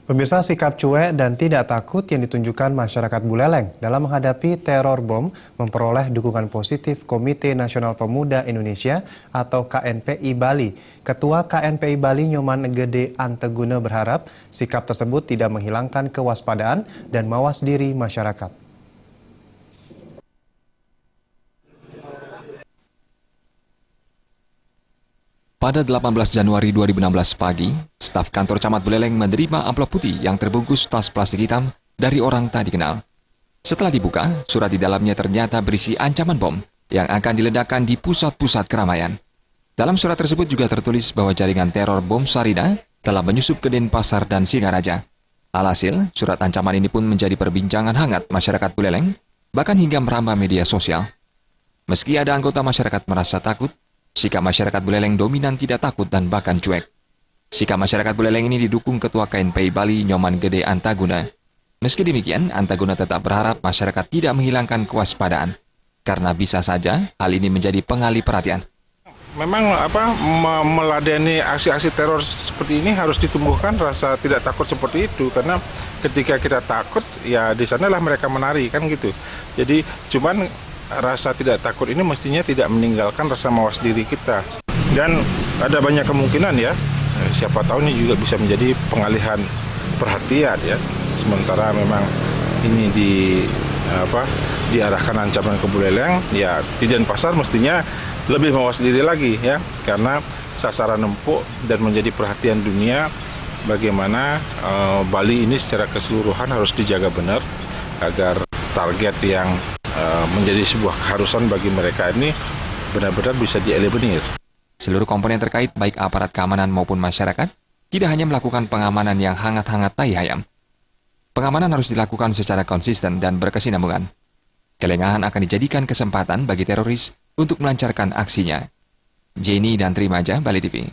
Pemirsa, sikap cuek dan tidak takut yang ditunjukkan masyarakat Buleleng dalam menghadapi teror bom memperoleh dukungan positif Komite Nasional Pemuda Indonesia atau KNPI Bali. Ketua KNPI Bali Nyoman Gede Anteguna berharap sikap tersebut tidak menghilangkan kewaspadaan dan mawas diri masyarakat. Pada 18 Januari 2016 pagi, staf kantor Camat Buleleng menerima amplop putih yang terbungkus tas plastik hitam dari orang tak dikenal. Setelah dibuka, surat di dalamnya ternyata berisi ancaman bom yang akan diledakkan di pusat-pusat keramaian. Dalam surat tersebut juga tertulis bahwa jaringan teror bom Sarina telah menyusup ke Denpasar dan Singaraja. Alhasil, surat ancaman ini pun menjadi perbincangan hangat masyarakat Buleleng, bahkan hingga merambah media sosial. Meski ada anggota masyarakat merasa takut, sikap masyarakat Buleleng dominan tidak takut dan bahkan cuek. Sikap masyarakat Buleleng ini didukung Ketua KNPI Bali Nyoman Gede Anteguna. Meski demikian, Anteguna tetap berharap masyarakat tidak menghilangkan kewaspadaan, karena bisa saja hal ini menjadi pengalih perhatian. Memang meladeni aksi-aksi teror seperti ini harus ditumbuhkan rasa tidak takut seperti itu, karena ketika kita takut ya di sanalah mereka menari kan gitu. Jadi cuman rasa tidak takut ini mestinya tidak meninggalkan rasa mawas diri kita. Dan ada banyak kemungkinan ya, siapa tahu ini juga bisa menjadi pengalihan perhatian ya. Sementara memang ini diarahkan ancaman ke Buleleng, ya di Denpasar mestinya lebih mawas diri lagi ya, karena sasaran empuk dan menjadi perhatian dunia bagaimana Bali ini secara keseluruhan harus dijaga benar agar target yang menjadi sebuah keharusan bagi mereka ini benar-benar bisa dieliminir. Seluruh komponen terkait baik aparat keamanan maupun masyarakat tidak hanya melakukan pengamanan yang hangat-hangat tai ayam. Pengamanan harus dilakukan secara konsisten dan berkesinambungan. Kelengahan akan dijadikan kesempatan bagi teroris untuk melancarkan aksinya. Jenny dan Trimaja, Bali TV.